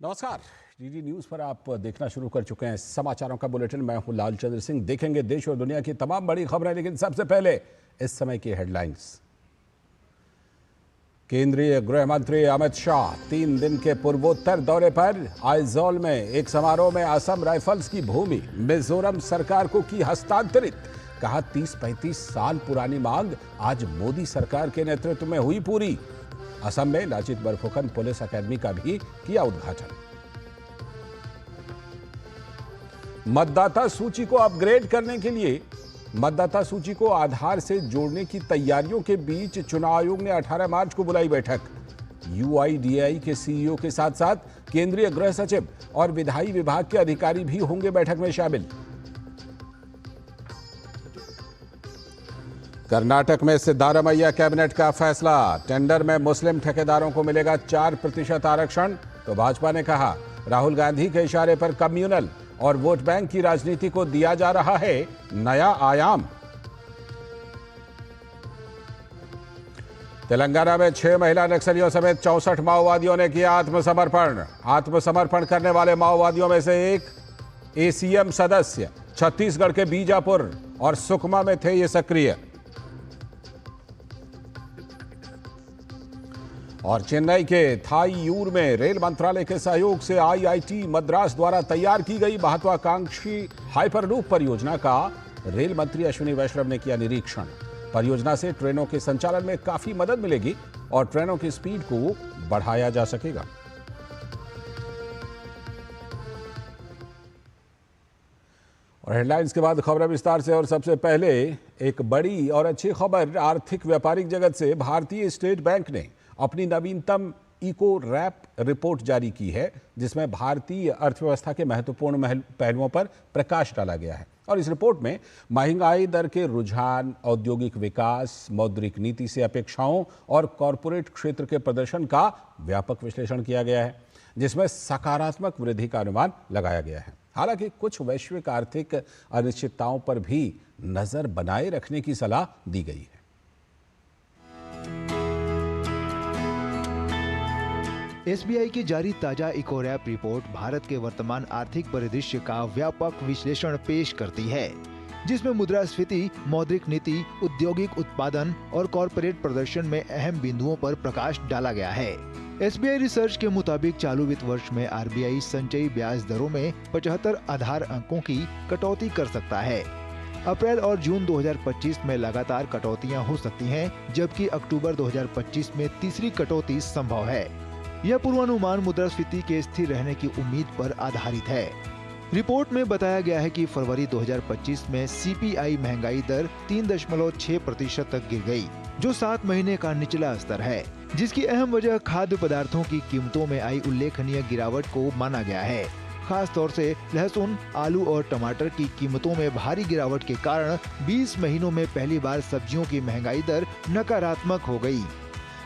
नमस्कार। DD news पर आप देखना शुरू कर चुके हैं समाचारों का बुलेटिन। मैं हूं लालचंद्र सिंह। देखेंगे देश और दुनिया की तमाम बड़ी खबरें, लेकिन सबसे पहले इस समय की हेडलाइंस। केंद्रीय गृह मंत्री अमित शाह 3 दिन के पूर्वोत्तर दौरे पर। आइजॉल में एक समारोह में असम राइफल्स की भूमि मिजोरम सरकार को की हस्तांतरित। कहा 30-35 साल पुरानी मांग आज मोदी सरकार के नेतृत्व में हुई पूरी। असम में लाचित बरफुकन पुलिस अकेडमी का भी किया उद्घाटन। मतदाता सूची को अपग्रेड करने के लिए मतदाता सूची को आधार से जोड़ने की तैयारियों के बीच चुनाव आयोग ने 18 मार्च को बुलाई बैठक। यूआईडीएआई के सीईओ के साथ साथ केंद्रीय गृह सचिव और विधायी विभाग के अधिकारी भी होंगे बैठक में शामिल। कर्नाटक में सिद्धारमैया कैबिनेट का फैसला। टेंडर में मुस्लिम ठेकेदारों को मिलेगा 4% आरक्षण। तो भाजपा ने कहा राहुल गांधी के इशारे पर कम्युनल और वोट बैंक की राजनीति को दिया जा रहा है नया आयाम। तेलंगाना में 6 महिला नक्सलियों समेत 64 माओवादियों ने किया आत्मसमर्पण। आत्मसमर्पण करने वाले माओवादियों में से एक एसीएम सदस्य छत्तीसगढ़ के बीजापुर और सुकमा में थे ये सक्रिय। और चेन्नई के थाईयूर में रेल मंत्रालय के सहयोग से आईआईटी मद्रास द्वारा तैयार की गई महत्वाकांक्षी हाइपरलूप परियोजना का रेल मंत्री अश्विनी वैष्णव ने किया निरीक्षण। परियोजना से ट्रेनों के संचालन में काफी मदद मिलेगी और ट्रेनों की स्पीड को बढ़ाया जा सकेगा। और हेडलाइंस के बाद खबरें विस्तार से। और सबसे पहले एक बड़ी और अच्छी खबर आर्थिक व्यापारिक जगत से। भारतीय स्टेट बैंक ने अपनी नवीनतम इको रैप रिपोर्ट जारी की है, जिसमें भारतीय अर्थव्यवस्था के महत्वपूर्ण पहलुओं पर प्रकाश डाला गया है। और इस रिपोर्ट में महंगाई दर के रुझान, औद्योगिक विकास, मौद्रिक नीति से अपेक्षाओं और कॉरपोरेट क्षेत्र के प्रदर्शन का व्यापक विश्लेषण किया गया है, जिसमें सकारात्मक वृद्धि का अनुमान लगाया गया है। हालांकि कुछ वैश्विक आर्थिक अनिश्चितताओं पर भी नजर बनाए रखने की सलाह दी गई है। एसबीआई की जारी ताजा इको रैप रिपोर्ट भारत के वर्तमान आर्थिक परिदृश्य का व्यापक विश्लेषण पेश करती है, जिसमें मुद्रास्फीति, मौद्रिक नीति, औद्योगिक उत्पादन और कॉरपोरेट प्रदर्शन में अहम बिंदुओं पर प्रकाश डाला गया है। एसबीआई रिसर्च के मुताबिक चालू वित्त वर्ष में आरबीआई संचयी ब्याज दरों में 75 आधार अंकों की कटौती कर सकता है। अप्रैल और जून 2025 में लगातार कटौतियां हो सकती हैं, जबकि अक्टूबर 2025 में तीसरी कटौती संभव है। यह पूर्वानुमान मुद्रास्फीति के स्थिर रहने की उम्मीद पर आधारित है। रिपोर्ट में बताया गया है कि फरवरी 2025 में सीपीआई महंगाई दर 3.6% तक गिर गई, जो 7 महीने का निचला स्तर है, जिसकी अहम वजह खाद्य पदार्थों की कीमतों में आई उल्लेखनीय गिरावट को माना गया है। खास तौर से लहसुन, आलू और टमाटर की कीमतों में भारी गिरावट के कारण 20 महीनों में पहली बार सब्जियों की महंगाई दर नकारात्मक हो गई।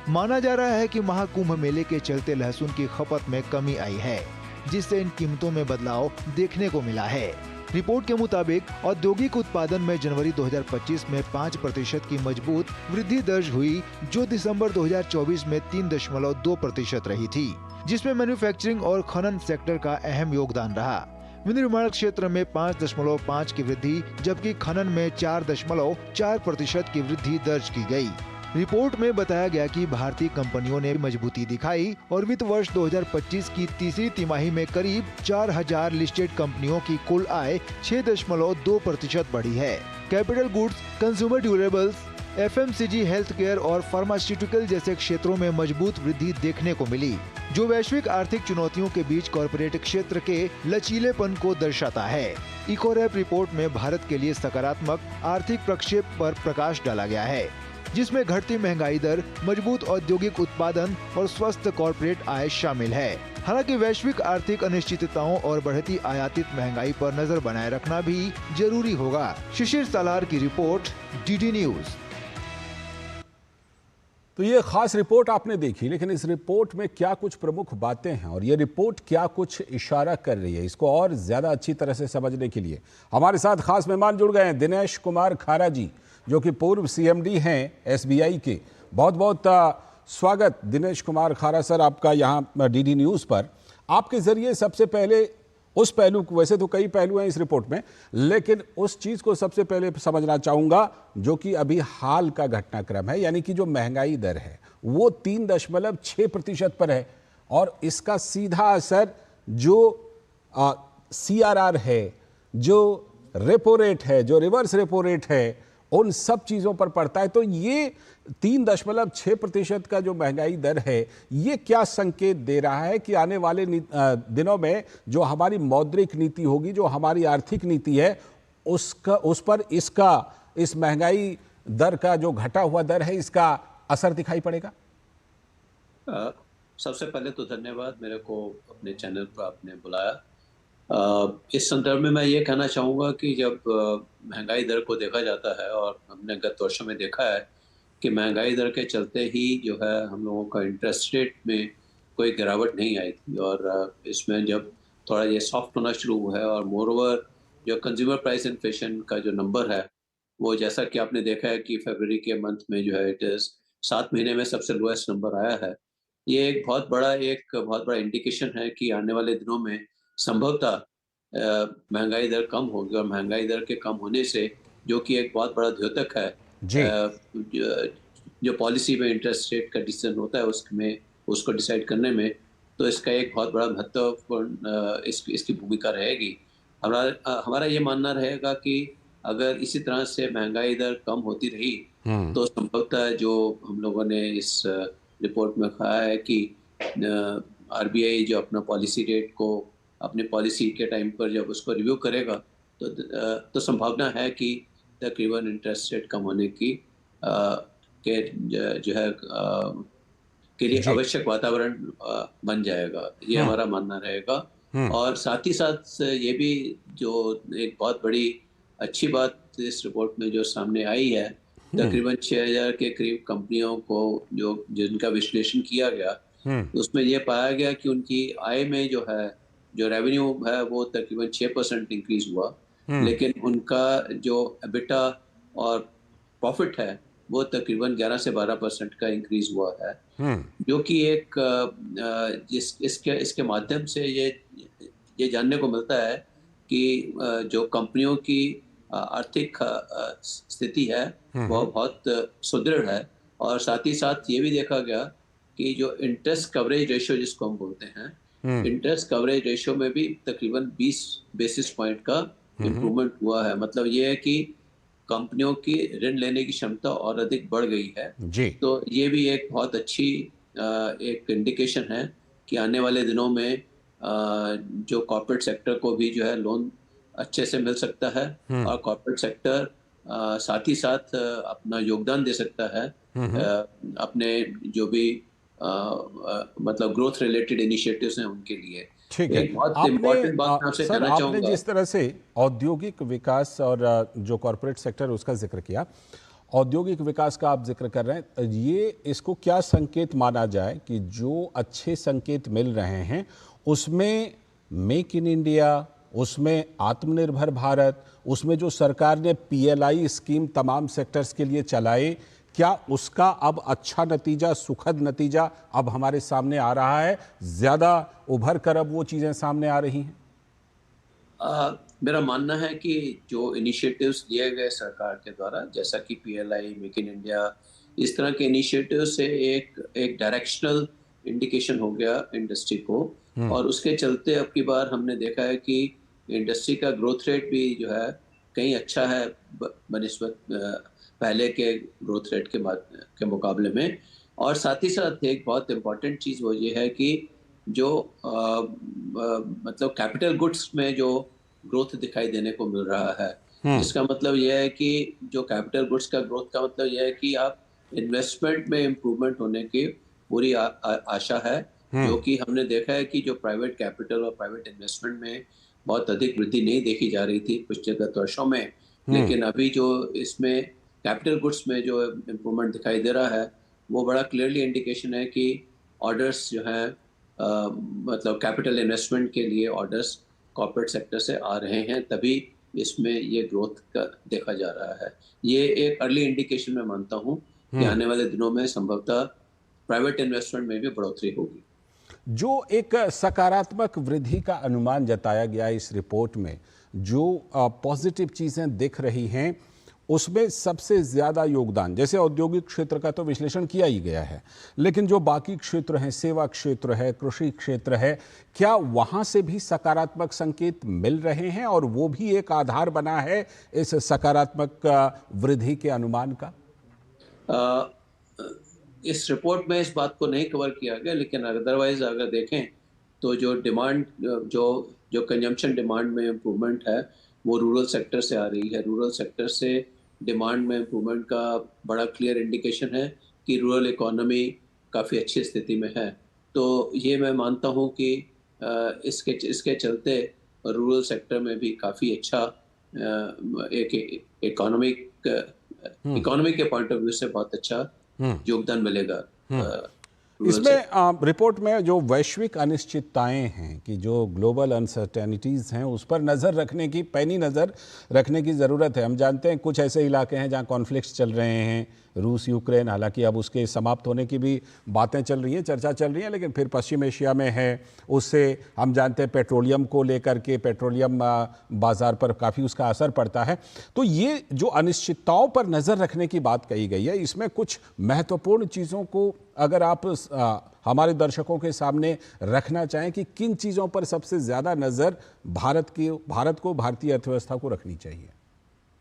माना जा रहा है कि महाकुंभ मेले के चलते लहसुन की खपत में कमी आई है, जिससे इन कीमतों में बदलाव देखने को मिला है। रिपोर्ट के मुताबिक औद्योगिक उत्पादन में जनवरी 2025 में 5% की मजबूत वृद्धि दर्ज हुई, जो दिसंबर 2024 में 3.2% रही थी, जिसमें मैन्युफैक्चरिंग और खनन सेक्टर का अहम योगदान रहा। विनिर्माण क्षेत्र में 5.5 की वृद्धि, जबकि खनन में 4.4% की वृद्धि दर्ज की गई। रिपोर्ट में बताया गया कि भारतीय कंपनियों ने मजबूती दिखाई और वित्त वर्ष 2025 की तीसरी तिमाही में करीब 4000 लिस्टेड कंपनियों की कुल आय 6.2% बढ़ी है। Capital goods, consumer durables, FMCG, health care और फार्मास्यूटिकल जैसे क्षेत्रों में मजबूत वृद्धि देखने को मिली, जो वैश्विक आर्थिक चुनौतियों के बीच कॉरपोरेट क्षेत्र के लचीलेपन को दर्शाता है। इको रैप रिपोर्ट में भारत के लिए सकारात्मक आर्थिक प्रक्षेप पर प्रकाश डाला गया है, जिसमें घटती महंगाई दर, मजबूत औद्योगिक उत्पादन और स्वस्थ कॉरपोरेट आय शामिल है। हालांकि वैश्विक आर्थिक अनिश्चितताओं और बढ़ती आयातित महंगाई पर नजर बनाए रखना भी जरूरी होगा। शिशिर सालार की रिपोर्ट, डीडी न्यूज। तो ये खास रिपोर्ट आपने देखी, लेकिन इस रिपोर्ट में क्या कुछ प्रमुख बातें हैं और ये रिपोर्ट क्या कुछ इशारा कर रही है, इसको और ज्यादा अच्छी तरह से समझने के लिए हमारे साथ खास मेहमान जुड़ गए हैं। दिनेश कुमार खारा जी, जो कि पूर्व सीएमडी हैं एसबीआई के। बहुत बहुत स्वागत दिनेश कुमार खारा सर आपका यहाँ डीडी न्यूज़ पर। आपके जरिए सबसे पहले उस पहलू को, वैसे तो कई पहलू हैं इस रिपोर्ट में, लेकिन उस चीज को सबसे पहले समझना चाहूंगा जो कि अभी हाल का घटनाक्रम है, यानी कि जो महंगाई दर है वो 3.6% पर है और इसका सीधा असर जो CRR है, जो रेपो रेट है, जो रिवर्स रेपो रेट है, उन सब चीजों पर पड़ता है। तो ये 3.6% का जो महंगाई दर है, ये क्या संकेत दे रहा है कि आने वाले दिनों में जो हमारी मौद्रिक नीति होगी, जो हमारी आर्थिक नीति है, उस पर इस महंगाई दर का जो घटा हुआ दर है, इसका असर दिखाई पड़ेगा? सबसे पहले तो धन्यवाद, मेरे को अपने चैनल पर आपने बुलाया। इस संदर्भ में मैं ये कहना चाहूँगा कि जब महंगाई दर को देखा जाता है, और हमने गत वर्षों में देखा है कि महंगाई दर के चलते ही जो है हम लोगों का इंटरेस्ट रेट में कोई गिरावट नहीं आई थी, और इसमें जब थोड़ा ये सॉफ्ट होना शुरू हुआ है, और मोर ओवर जो कंज्यूमर प्राइस इन्फ्लेशन का जो नंबर है, वो जैसा कि आपने देखा है कि फरवरी के मंथ में जो है इट इज़ 7 महीने में सबसे लोएस्ट नंबर आया है। ये एक बहुत बड़ा इंडिकेशन है कि आने वाले दिनों में संभवतः महंगाई दर कम होगी, और महंगाई दर के कम होने से, जो कि एक बहुत बड़ा द्योतक है, जी। जो पॉलिसी में इंटरेस्ट रेट का डिसीजन होता है उसमें, उसको डिसाइड करने में, तो इसका एक बहुत बड़ा महत्वपूर्ण इसकी भूमिका रहेगी। हमारा ये मानना रहेगा कि अगर इसी तरह से महंगाई दर कम होती रही, तो संभवतः जो हम लोगों ने इस रिपोर्ट में कहा है कि RBI जो अपना पॉलिसी रेट को अपने पॉलिसी के टाइम पर जब उसको रिव्यू करेगा, तो संभावना है कि तकरीबन इंटरेस्ट रेट कम होने की के जो है के लिए आवश्यक वातावरण बन जाएगा। ये हमारा मानना रहेगा। और साथ ही साथ ये भी जो एक बहुत बड़ी अच्छी बात इस रिपोर्ट में जो सामने आई है, तकरीबन 6000 के करीब कंपनियों को जिनका विश्लेषण किया गया, उसमें ये पाया गया कि उनकी आय में जो रेवेन्यू है वो तकरीबन 6% इंक्रीज हुआ, लेकिन उनका जो एबिटा और प्रॉफिट है वो तकरीबन 11 से 12% का इंक्रीज हुआ है, जो कि एक इसके माध्यम से ये जानने को मिलता है कि जो कंपनियों की आर्थिक स्थिति है वो बहुत सुदृढ़ है। और साथ ही साथ ये भी देखा गया कि जो इंटरेस्ट कवरेज रेशियो जिसको हम बोलते हैं, इंटरेस्ट कवरेज रेशियो में भी तकरीबन 20 बेसिस पॉइंट का इम्प्रूवमेंट हुआ है। मतलब ये है कि कंपनियों की ऋण लेने की क्षमता और अधिक बढ़ गई है जी। तो ये भी एक बहुत अच्छी एक इंडिकेशन है कि आने वाले दिनों में जो कॉर्पोरेट सेक्टर को भी जो है लोन अच्छे से मिल सकता है, और कॉर्पोरेट सेक्टर साथ ही साथ अपना योगदान दे सकता है अपने जो भी मतलब ग्रोथ रिलेटेड इनिशिएटिव्स हैं उनके लिए। ठीक है। एक बहुत इम्पोर्टेंट बात मैं आपसे कहना आपने चाहूँगा। जिस तरह से औद्योगिक विकास और जो कॉरपोरेट सेक्टर उसका जिक्र किया, औद्योगिक विकास का आप जिक्र कर रहे हैं, ये इसको क्या संकेत माना जाए कि जो अच्छे संकेत मिल रहे हैं उसमें मेक इन इंडिया, उसमें आत्मनिर्भर भारत, उसमें जो सरकार ने PLI स्कीम तमाम सेक्टर्स के लिए चलाए, क्या उसका अब अच्छा नतीजा, सुखद नतीजा अब हमारे सामने आ रहा है? ज्यादा उभर कर अब वो चीजें सामने आ रही हैं? मेरा मानना है कि जो इनिशिएटिव्स लिए गए सरकार के द्वारा, जैसा कि PLI, मेक इन इंडिया, इस तरह के इनिशिएटिव से एक डायरेक्शनल इंडिकेशन हो गया इंडस्ट्री को, और उसके चलते अब की बार हमने देखा है कि इंडस्ट्री का ग्रोथ रेट भी जो है कहीं अच्छा है बनिस्बत पहले के ग्रोथ रेट के मुकाबले में। और साथ ही साथ एक बहुत इम्पॉर्टेंट चीज़ वो ये है कि जो मतलब कैपिटल गुड्स में जो ग्रोथ दिखाई देने को मिल रहा है, इसका मतलब यह है कि जो कैपिटल गुड्स का ग्रोथ का मतलब यह है कि आप इन्वेस्टमेंट में इम्प्रूवमेंट होने की पूरी आशा है, जो कि हमने देखा है कि जो प्राइवेट कैपिटल और प्राइवेट इन्वेस्टमेंट में बहुत अधिक वृद्धि नहीं देखी जा रही थी पिछले गत वर्षों में, लेकिन अभी जो इसमें कैपिटल गुड्स में जो इम्प्रूवमेंट दिखाई दे रहा है, वो बड़ा क्लियरली इंडिकेशन है कि ऑर्डर्स जो हैं मतलब कैपिटल इन्वेस्टमेंट के लिए ऑर्डर्स कॉर्पोरेट सेक्टर से आ रहे हैं, तभी इसमें ये ग्रोथ का देखा जा रहा है। ये एक अर्ली इंडिकेशन मैं मानता हूँ कि आने वाले दिनों में संभवतः प्राइवेट इन्वेस्टमेंट में भी बढ़ोतरी होगी। जो एक सकारात्मक वृद्धि का अनुमान जताया गया इस रिपोर्ट में, जो पॉजिटिव चीज़ें दिख रही हैं, उसमें सबसे ज़्यादा योगदान, जैसे औद्योगिक क्षेत्र का तो विश्लेषण किया ही गया है, लेकिन जो बाकी क्षेत्र हैं, सेवा क्षेत्र है, कृषि क्षेत्र है, क्या वहाँ से भी सकारात्मक संकेत मिल रहे हैं और वो भी एक आधार बना है इस सकारात्मक वृद्धि के अनुमान का? इस रिपोर्ट में इस बात को नहीं कवर किया गया, लेकिन अदरवाइज अगर देखें तो जो डिमांड, जो कंजम्पशन डिमांड में इम्प्रूवमेंट है वो रूरल सेक्टर से आ रही है। रूरल सेक्टर से डिमांड में इम्प्रूवमेंट का बड़ा क्लियर इंडिकेशन है कि रूरल इकोनॉमी काफ़ी अच्छी स्थिति में है। तो ये मैं मानता हूँ कि इसके चलते रूरल सेक्टर में भी काफ़ी अच्छा एक इकोनॉमी के पॉइंट ऑफ व्यू से बहुत अच्छा योगदान मिलेगा। इसमें रिपोर्ट में जो वैश्विक अनिश्चितताएं हैं, कि जो ग्लोबल अनसर्टेनिटीज़ हैं, उस पर नज़र रखने की, पैनी नज़र रखने की ज़रूरत है। हम जानते हैं कुछ ऐसे इलाके हैं जहां कॉन्फ्लिक्ट्स चल रहे हैं, रूस यूक्रेन, हालांकि अब उसके समाप्त होने की भी बातें चल रही हैं, चर्चा चल रही है, लेकिन फिर पश्चिम एशिया में है। उससे हम जानते हैं पेट्रोलियम को लेकर के, पेट्रोलियम बाज़ार पर काफ़ी उसका असर पड़ता है। तो ये जो अनिश्चितताओं पर नज़र रखने की बात कही गई है, इसमें कुछ महत्वपूर्ण चीज़ों को अगर आप हमारे दर्शकों के सामने रखना चाहें कि किन चीज़ों पर सबसे ज़्यादा नज़र भारत को, भारतीय अर्थव्यवस्था को रखनी चाहिए?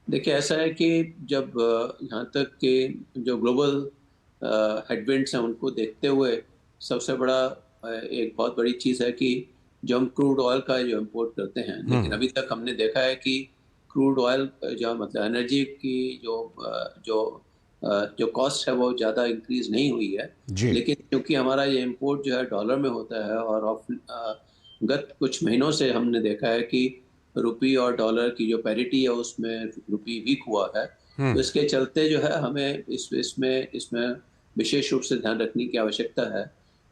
देखिए, ऐसा है कि जब यहाँ तक कि जो ग्लोबल हेडविंड्स हैं उनको देखते हुए सबसे बड़ा एक बहुत बड़ी चीज़ है कि जो हम क्रूड ऑयल का जो इंपोर्ट करते हैं, लेकिन अभी तक हमने देखा है कि क्रूड ऑयल जो मतलब एनर्जी की जो कॉस्ट है वो ज़्यादा इंक्रीज नहीं हुई है, लेकिन क्योंकि हमारा ये इंपोर्ट जो है डॉलर में होता है और गत कुछ महीनों से हमने देखा है कि रुपी और डॉलर की जो पैरिटी है उसमें रुपी वीक हुआ है। तो इसके चलते जो है हमें इसमें विशेष रूप से ध्यान रखने की आवश्यकता है।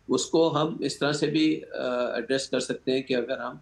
उसको हम इस तरह से भी एड्रेस कर सकते हैं कि अगर हम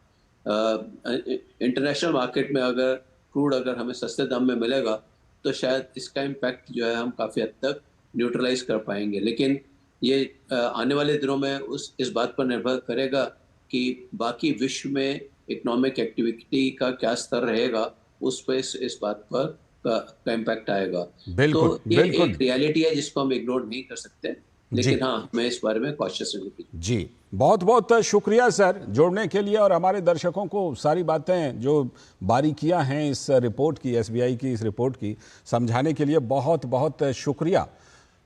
इंटरनेशनल मार्केट में अगर क्रूड अगर हमें सस्ते दाम में मिलेगा तो शायद इसका इम्पैक्ट जो है हम काफ़ी हद तक न्यूट्रलाइज कर पाएंगे। लेकिन ये आने वाले दिनों में इस बात पर निर्भर करेगा कि बाकी विश्व में इकोनॉमिक एक्टिविटी का क्या स्तर रहेगा, उस पर इस बात पर का इम्पैक्ट आएगा। बिल्कुल, तो ये बिल्कुल। एक रियलिटी है जिसको हम इग्नोर नहीं कर सकते, लेकिन हाँ, हमें इस बारे में कॉशियस रहने की। जी, बहुत बहुत शुक्रिया सर जुड़ने के लिए और हमारे दर्शकों को सारी बातें, जो बारीकियां हैं इस रिपोर्ट की, एसबीआई की इस रिपोर्ट की, समझाने के लिए बहुत बहुत शुक्रिया।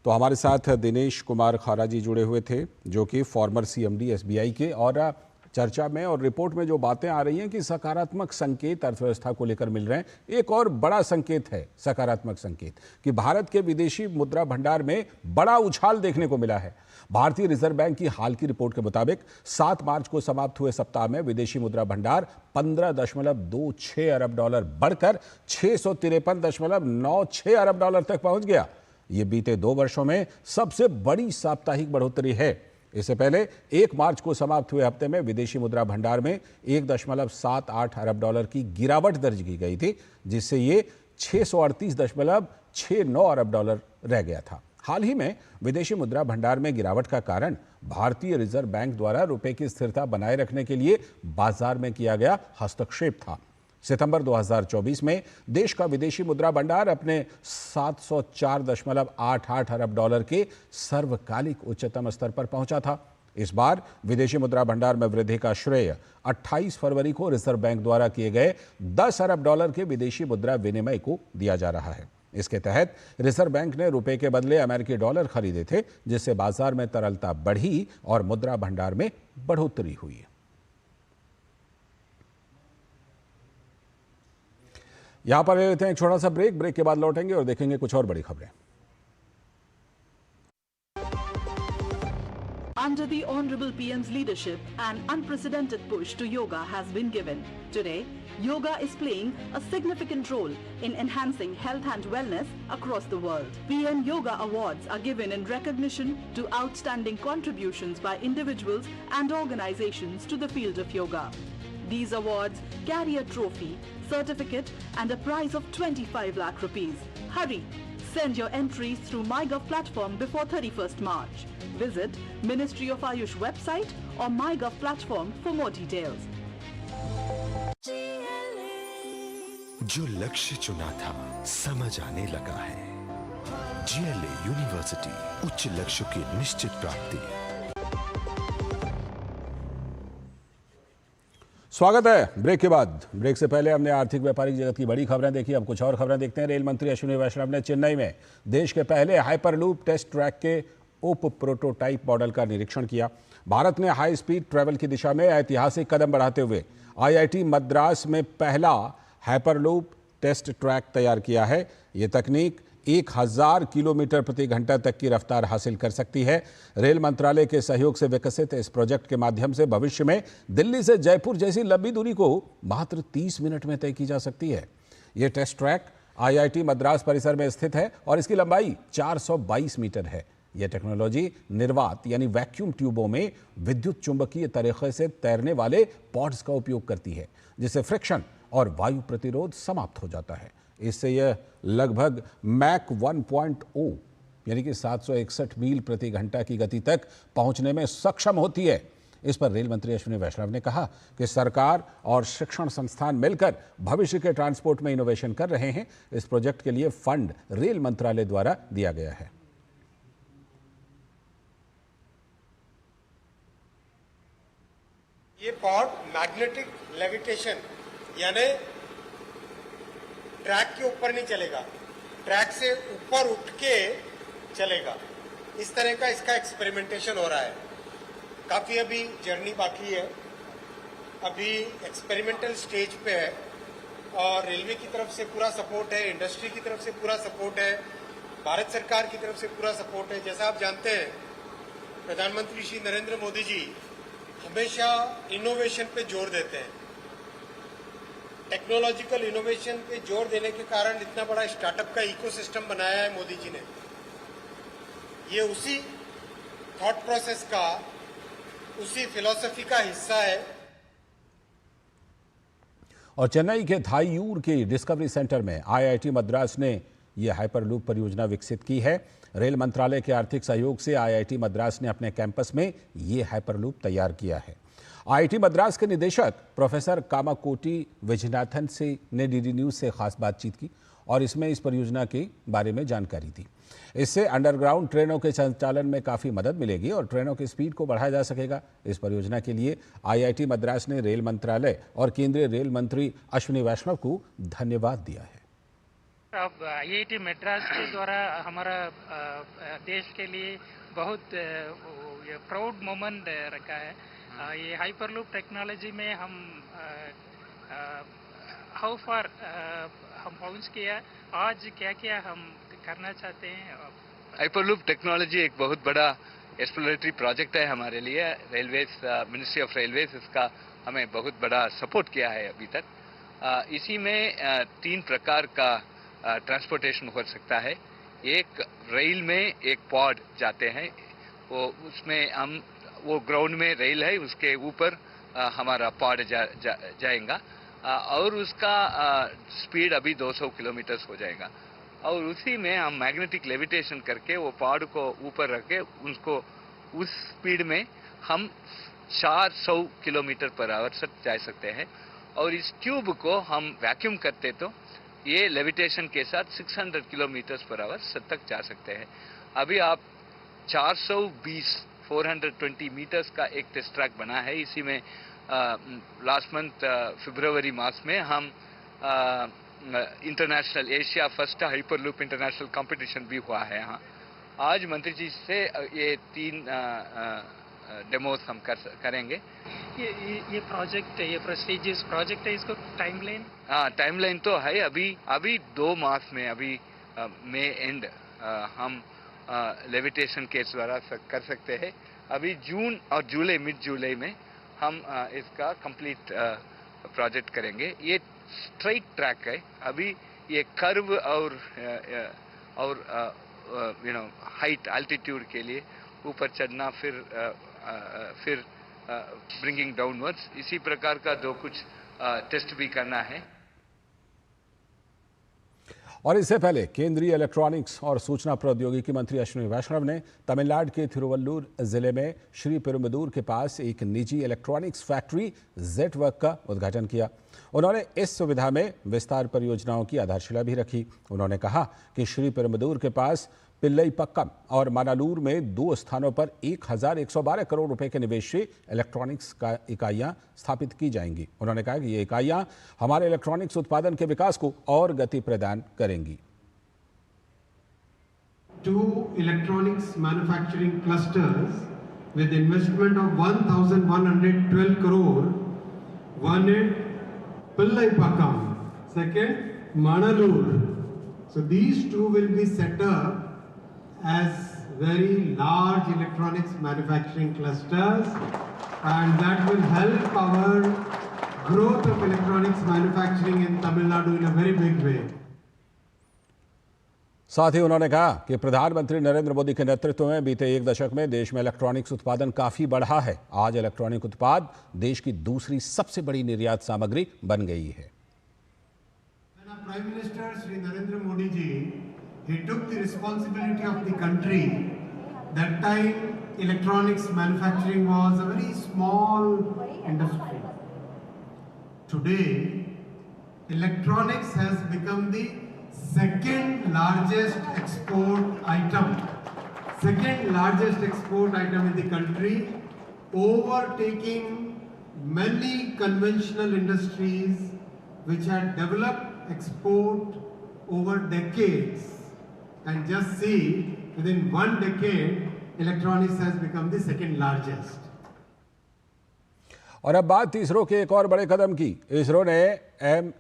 तो हमारे साथ दिनेश कुमार खारा जी जुड़े हुए थे, जो कि फॉर्मर सीएमडी एसबीआई के, और चर्चा में और रिपोर्ट में जो बातें आ रही हैं कि सकारात्मक संकेत अर्थव्यवस्था को लेकर मिल रहे हैं। एक और बड़ा संकेत है, सकारात्मक संकेत, कि भारत के विदेशी मुद्रा भंडार में बड़ा उछाल देखने को मिला है। भारतीय रिजर्व बैंक की हाल की रिपोर्ट के मुताबिक 7 मार्च को समाप्त हुए सप्ताह में विदेशी मुद्रा भंडार 15.26 अरब डॉलर बढ़कर 653.96 अरब डॉलर तक पहुंच गया। ये बीते 2 वर्षों में सबसे बड़ी साप्ताहिक बढ़ोतरी है। इससे पहले 1 मार्च को समाप्त हुए हफ्ते में विदेशी मुद्रा भंडार में 1.78 अरब डॉलर की गिरावट दर्ज की गई थी, जिससे ये 638.69 अरब डॉलर रह गया था। हाल ही में विदेशी मुद्रा भंडार में गिरावट का कारण भारतीय रिजर्व बैंक द्वारा रुपए की स्थिरता बनाए रखने के लिए बाजार में किया गया हस्तक्षेप था। सितंबर 2024 में देश का विदेशी मुद्रा भंडार अपने 704.88 अरब डॉलर के सर्वकालिक उच्चतम स्तर पर पहुंचा था। इस बार विदेशी मुद्रा भंडार में वृद्धि का श्रेय 28 फरवरी को रिजर्व बैंक द्वारा किए गए 10 अरब डॉलर के विदेशी मुद्रा विनिमय को दिया जा रहा है। इसके तहत रिजर्व बैंक ने रुपए के बदले अमेरिकी डॉलर खरीदे थे, जिससे बाजार में तरलता बढ़ी और मुद्रा भंडार में बढ़ोतरी हुई। यहां पर ले लेते हैं एक छोटा सा ब्रेक। ब्रेक के बाद लौटेंगे और देखेंगे कुछ और बड़ी खबरें। Under the Honorable PM's leadership, an unprecedented push to yoga has been given. Today, yoga is playing a significant role in enhancing health and wellness across the world. PM Yoga Awards are given in recognition to outstanding contributions by individuals and organizations to the field of yoga. These awards carry a trophy, certificate and a prize of 25 lakh rupees. Hurry! Send your entries through MyGov platform before 31st March. Visit Ministry of Ayush website or MyGov platform for more details. जो लक्ष्य चुना था समझ आने लगा है। GLA university, उच्च लक्ष्य की निश्चित प्राप्ति। स्वागत है ब्रेक के बाद। ब्रेक से पहले हमने आर्थिक व्यापारिक जगत की बड़ी खबरें देखी। अब कुछ और खबरें देखते हैं। रेल मंत्री अश्विनी वैष्णव ने चेन्नई में देश के पहले हाइपरलूप टेस्ट ट्रैक के उप प्रोटोटाइप मॉडल का निरीक्षण किया। भारत ने हाई स्पीड ट्रैवल की दिशा में ऐतिहासिक कदम बढ़ाते हुए IIT मद्रास में पहला हाइपरलूप टेस्ट ट्रैक तैयार किया है। ये तकनीक 1000 किलोमीटर प्रति घंटा तक की रफ्तार हासिल कर सकती है। रेल मंत्रालय के सहयोग से विकसित इस प्रोजेक्ट के माध्यम से भविष्य में दिल्ली से जयपुर जैसी लंबी दूरी को मात्र 30 मिनट में तय की जा सकती है। यह टेस्ट ट्रैक IIT मद्रास परिसर में स्थित है और इसकी लंबाई 422 मीटर है। यह टेक्नोलॉजी निर्वात यानी वैक्यूम ट्यूबों में विद्युत चुंबकीय तरीके से तैरने वाले पॉड्स का उपयोग करती है, जिससे फ्रिक्शन और वायु प्रतिरोध समाप्त हो जाता है। इससे यह लगभग मैक 1.0 यानी कि 761 मील प्रति घंटा की गति तक पहुंचने में सक्षम होती है। इस पर रेल मंत्री अश्विनी वैष्णव ने कहा कि सरकार और शिक्षण संस्थान मिलकर भविष्य के ट्रांसपोर्ट में इनोवेशन कर रहे हैं। इस प्रोजेक्ट के लिए फंड रेल मंत्रालय द्वारा दिया गया है। ये पॉड मैग्नेटिक लेविटेशन यानी ट्रैक के ऊपर नहीं चलेगा, ट्रैक से ऊपर उठ के चलेगा। इस तरह का इसका एक्सपेरिमेंटेशन हो रहा है। काफी अभी जर्नी बाकी है, अभी एक्सपेरिमेंटल स्टेज पे है और रेलवे की तरफ से पूरा सपोर्ट है, इंडस्ट्री की तरफ से पूरा सपोर्ट है, भारत सरकार की तरफ से पूरा सपोर्ट है। जैसा आप जानते हैं, प्रधानमंत्री श्री नरेंद्र मोदी जी हमेशा इनोवेशन पे जोर देते हैं। टेक्नोलॉजिकल इनोवेशन पे जोर देने के कारण इतना बड़ा स्टार्टअप का इकोसिस्टम बनाया है मोदी जी ने। ये उसी थॉट प्रोसेस का, उसी फिलॉसफी का हिस्सा है। और चेन्नई के थाईयूर के डिस्कवरी सेंटर में IIT मद्रास ने यह हाइपरलूप परियोजना विकसित की है। रेल मंत्रालय के आर्थिक सहयोग से IIT मद्रास ने अपने कैंपस में यह हाइपरलूप तैयार किया है। IIT मद्रास के निदेशक प्रोफेसर कामाकोटी विजयनाथन ने DD न्यूज से खास बातचीत की और इसमें इस परियोजना के बारे में जानकारी दी। इससे अंडरग्राउंड ट्रेनों के संचालन में काफ़ी मदद मिलेगी और ट्रेनों की स्पीड को बढ़ाया जा सकेगा। इस परियोजना के लिए IIT मद्रास ने रेल मंत्रालय और केंद्रीय रेल मंत्री अश्विनी वैष्णव को धन्यवाद दिया है। अब IIT मद्रास के द्वारा हमारा देश के लिए बहुत प्राउड मोमेंट रखा है। ये हाइपरलूप टेक्नोलॉजी में हम हाउ फार हम पहुंच गया, आज क्या क्या हम करना चाहते हैं। हाइपरलूप टेक्नोलॉजी एक बहुत बड़ा एक्सप्लोरेटरी प्रोजेक्ट है हमारे लिए। रेलवेज, मिनिस्ट्री ऑफ रेलवेज इसका हमें बहुत बड़ा सपोर्ट किया है अभी तक। इसी में 3 प्रकार का ट्रांसपोर्टेशन हो सकता है। एक रेल में एक पॉड जाते हैं, वो उसमें हम वो ग्राउंड में रेल है, उसके ऊपर हमारा पॉड जाएगा और उसका स्पीड अभी 200 किलोमीटर हो जाएगा। और उसी में हम मैग्नेटिक लेविटेशन करके वो पॉड को ऊपर रख के उसको उस स्पीड में हम 400 किलोमीटर पर आवर जा सकते हैं। और इस ट्यूब को हम वैक्यूम करते तो ये लेविटेशन के साथ 600 किलोमीटर पर आवर तक जा सकते हैं। अभी आप 420 मीटर्स का एक टेस्ट ट्रैक बना है। इसी में लास्ट मंथ फरवरी मास में हम international Asia first hyperloop international competition भी हुआ है यहाँ। आज मंत्री जी से ये 3 डेमोस हम करेंगे। ये प्रोजेक्ट, ये प्रेस्टिजियस प्रोजेक्ट है, इसको टाइमलाइन? हाँ, टाइमलाइन तो है। अभी 2 मास में, अभी मई एंड हम लेविटेशन के द्वारा कर सकते हैं। अभी जून और जुलाई, मिड जुलाई में हम इसका कंप्लीट प्रोजेक्ट करेंगे। ये स्ट्रेट ट्रैक है। अभी ये कर्व और हाइट एल्टीट्यूड के लिए ऊपर चढ़ना, फिर ब्रिंगिंग डाउनवर्ड्स, इसी प्रकार का 2 कुछ टेस्ट भी करना है। और इससे पहले केंद्रीय इलेक्ट्रॉनिक्स और सूचना प्रौद्योगिकी मंत्री अश्विनी वैष्णव ने तमिलनाडु के थिरुवल्लूर जिले में श्री पेरुम्बदूर के पास एक निजी इलेक्ट्रॉनिक्स फैक्ट्री जेटवर्क का उद्घाटन किया। उन्होंने इस सुविधा में विस्तार परियोजनाओं की आधारशिला भी रखी। उन्होंने कहा कि श्री पेरुम्बदूर के पास पिल्लईपक्कम और मानालूर में 2 स्थानों पर 1112 करोड़ रुपए के निवेश से इलेक्ट्रॉनिक्स का इकाइयां स्थापित की जाएंगी। उन्होंने कहा कि ये इकाइयां हमारे इलेक्ट्रॉनिक्स उत्पादन के विकास को और गति प्रदान करेंगी। 2 electronics manufacturing clusters with investment of 1,112 crore, one at Pillaipakam, second Manalur. So these 2 will be set up as very large electronics manufacturing clusters, and that will help our growth of electronics manufacturing in Tamil Nadu in a very big way. साथ ही उन्होंने कहा कि प्रधानमंत्री नरेंद्र मोदी के नेतृत्व में बीते 1 दशक में देश में इलेक्ट्रॉनिक्स उत्पादन काफी बढ़ा है। आज इलेक्ट्रॉनिक उत्पाद देश की दूसरी सबसे बड़ी निर्यात सामग्री बन गई है। Prime Minister Shri Narendra Modi ji, he took the responsibility of the country. That time electronics manufacturing was a very small industry. Today electronics has become the second largest export item in the country, overtaking many conventional industries which had developed export over decades. And just see, within 1 decade electronics has become the second largest. और अब बात इसरो के एक और बड़े कदम की। इसरो ने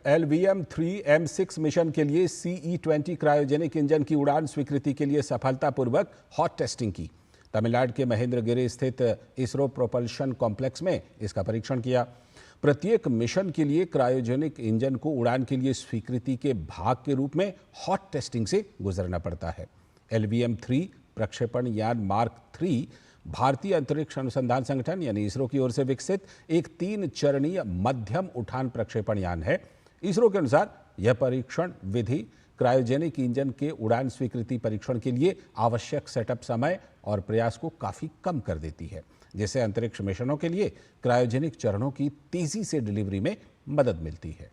LVM-3M6 mission के लिए CE-20 क्रायोजेनिक इंजन की उड़ान स्वीकृति के लिए सफलतापूर्वक हॉट टेस्टिंग की। तमिलनाडु के महेंद्रगिरी स्थित इसरो प्रोपल्शन कॉम्प्लेक्स में इसका परीक्षण किया। प्रत्येक मिशन के लिए क्रायोजेनिक इंजन को उड़ान के लिए स्वीकृति के भाग के रूप में हॉट टेस्टिंग से गुजरना पड़ता है। LVM-3 प्रक्षेपण यान मार्क 3 भारतीय अंतरिक्ष अनुसंधान संगठन यानी इसरो की ओर से विकसित एक 3 चरणीय मध्यम उठान प्रक्षेपण यान है। इसरो के अनुसार यह परीक्षण विधि क्रायोजेनिक इंजन के उड़ान स्वीकृति परीक्षण के लिए आवश्यक सेटअप समय और प्रयास को काफी कम कर देती है, जिससे अंतरिक्ष मिशनों के लिए क्रायोजेनिक चरणों की तेजी से डिलीवरी में मदद मिलती है।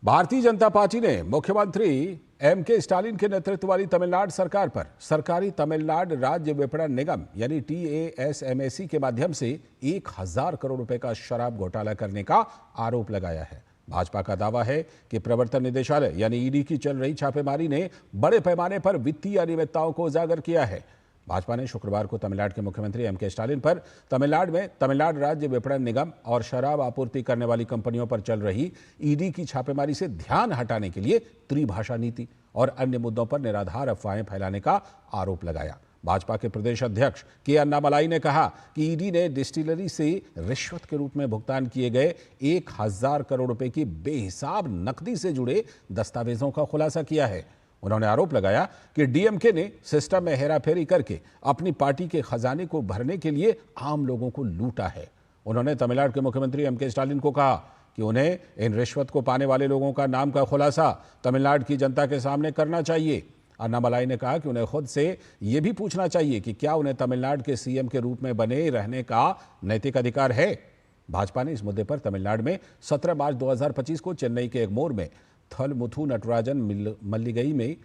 भारतीय जनता पार्टी ने मुख्यमंत्री M.K. स्टालिन के नेतृत्व वाली तमिलनाडु सरकार पर सरकारी तमिलनाडु राज्य विपणन निगम यानी TASMAC के माध्यम से 1000 करोड़ रुपए का शराब घोटाला करने का आरोप लगाया है। भाजपा का दावा है कि प्रवर्तन निदेशालय यानी ED की चल रही छापेमारी ने बड़े पैमाने पर वित्तीय अनियमितताओं को उजागर किया है। भाजपा ने शुक्रवार को तमिलनाडु के मुख्यमंत्री M.K. स्टालिन पर तमिलनाडु में तमिलनाडु राज्य विपणन निगम और शराब आपूर्ति करने वाली कंपनियों पर चल रही ED की छापेमारी से ध्यान हटाने के लिए त्रिभाषा नीति और अन्य मुद्दों पर निराधार अफवाहें फैलाने का आरोप लगाया। भाजपा के प्रदेश अध्यक्ष के अन्नामलाई ने कहा कि ED ने डिस्टिलरी से रिश्वत के रूप में भुगतान किए गए 1000 करोड़ रुपए की बेहिसाब नकदी से जुड़े दस्तावेजों का खुलासा किया है। उन्होंने आरोप लगाया कि DMK ने सिस्टम में हेराफेरी करके अपनी पार्टी के खजाने को भरने के लिए आम लोगों को लूटा है। उन्होंने तमिलनाडु के मुख्यमंत्री M.K. स्टालिन को कहा कि उन्हें इन रिश्वत को पाने वाले लोगों का नाम का खुलासा तमिलनाडु की जनता के सामने करना चाहिए। अन्नामलाई ने कहा कि उन्हें खुद से ये भी पूछना चाहिए कि क्या उन्हें तमिलनाडु के CM के रूप में बने रहने का नैतिक अधिकार है। भाजपा ने इस मुद्दे पर तमिलनाडु में 17 मार्च 2025 को चेन्नई के एगमोर में थलमुथु नटराजन मल्लिगई में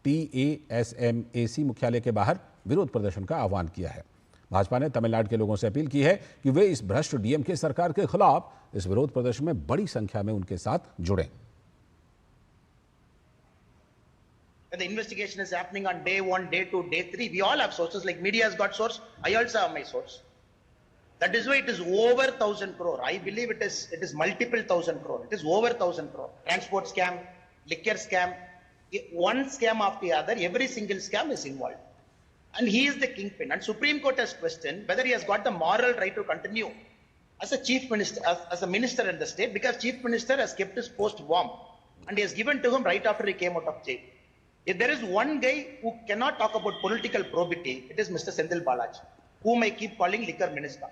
TASMAC मुख्यालय के बाहर विरोध प्रदर्शन का आह्वान किया है। भाजपा ने तमिलनाडु के लोगों से अपील की है कि वे इस भ्रष्ट DMK सरकार के खिलाफ इस विरोध प्रदर्शन में बड़ी संख्या में उनके साथ जुड़ें। The investigation is happening on day 1, day 2, day 3. We all have sources, like media has got source. I also have my source. That is why it is over 1,000 crore. I believe it is multiple 1,000 crore. It is over 1,000 crore. Transport scam, liquor scam, one scam after the other, every single scam is involved. And he is the kingpin. And Supreme Court has questioned whether he has got the moral right to continue as a chief minister, as a minister in the state, because chief minister has kept his post warm. And he has given to him right after he came out of jail. If there is one guy who cannot talk about political probity, it is Mr. Senthil Balaji, whom I keep calling liquor minister.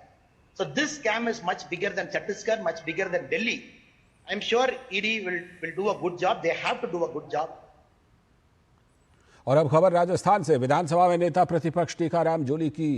So this scam is much bigger than Chhattisgarh, much bigger than Delhi. I'm sure ED will do a good job. They have to do a good job. और अब खबर राजस्थान से। विधानसभा में नेता प्रतिपक्ष टीकाराम जूली की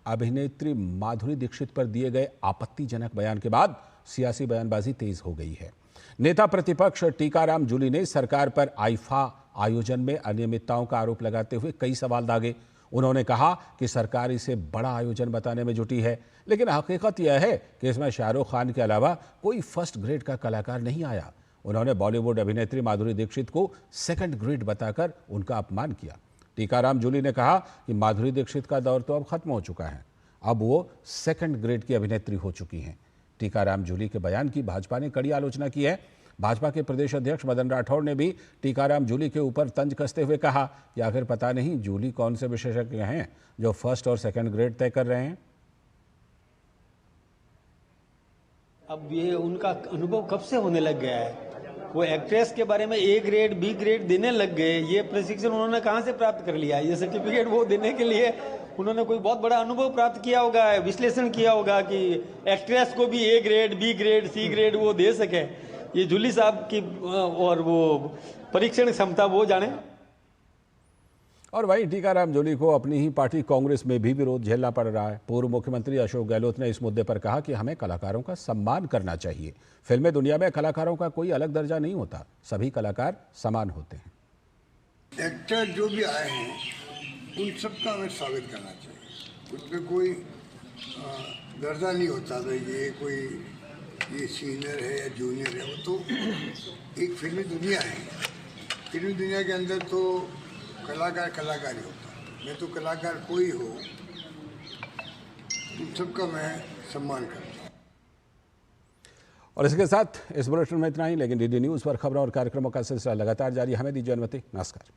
अभिनेत्री माधुरी दीक्षित पर दिए गए आपत्तिजनक बयान के बाद सियासी बयानबाजी तेज हो गई है। नेता प्रतिपक्ष टीकाराम जूली ने सरकार पर आईफा आयोजन में अनियमितताओं का आरोप लगाते हुए कई सवाल दागे। उन्होंने कहा कि सरकार इसे बड़ा आयोजन बताने में जुटी है, लेकिन हकीकत यह है कि इसमें शाहरुख खान के अलावा कोई फर्स्ट ग्रेड का कलाकार नहीं आया। उन्होंने बॉलीवुड अभिनेत्री माधुरी दीक्षित को सेकंड ग्रेड बताकर उनका अपमान किया। टीकाराम जूली ने कहा कि माधुरी दीक्षित का दौर तो अब खत्म हो चुका है, अब वो सेकंड ग्रेड की अभिनेत्री हो चुकी हैं। टीकाराम जूली के बयान की भाजपा ने कड़ी आलोचना की है। भाजपा के प्रदेश अध्यक्ष मदन राठौड़ ने भी टीकाराम जूली के ऊपर तंज कसते हुए कहा कि आखिर पता नहीं जूली कौन से विशेषज्ञ हैं जो फर्स्ट और सेकंड ग्रेड तय कर रहे हैं। अब ये उनका अनुभव कब से होने लग गया है? वो एक्ट्रेस के बारे में ए ग्रेड बी ग्रेड देने लग गए। ये प्रशिक्षण उन्होंने कहाँ से प्राप्त कर लिया? ये सर्टिफिकेट वो देने के लिए उन्होंने कोई बहुत बड़ा अनुभव प्राप्त किया होगा, विश्लेषण किया होगा कि एक्ट्रेस को भी A grade B grade C grade वो दे सके। ये जूली साहब की और वो परीक्षण क्षमता वो जाने। और वहीं टीकाराम जूली को अपनी ही पार्टी कांग्रेस में भी विरोध झेलना पड़ रहा है। पूर्व मुख्यमंत्री अशोक गहलोत ने इस मुद्दे पर कहा कि हमें कलाकारों का सम्मान करना चाहिए। फिल्मी दुनिया में कलाकारों का कोई अलग दर्जा नहीं होता, सभी कलाकार समान होते हैं। एक्टर जो भी आए हैं उन सबका हमें स्वागत करना चाहिए। उसमें कोई दर्जा नहीं होता था, ये सीनियर है या जूनियर है। वो तो एक फिल्मी दुनिया है। फिल्मी दुनिया के अंदर तो कलाकार कलाकार ही होता है। मैं तो कलाकार कोई हो, उन सबका मैं सम्मान करता हूँ। और इसके साथ इस बुलेटिन में इतना ही, लेकिन डीडी न्यूज़ पर खबरों और कार्यक्रमों का सिलसिला लगातार जारी। हमें दीजिए अनुमति। नमस्कार।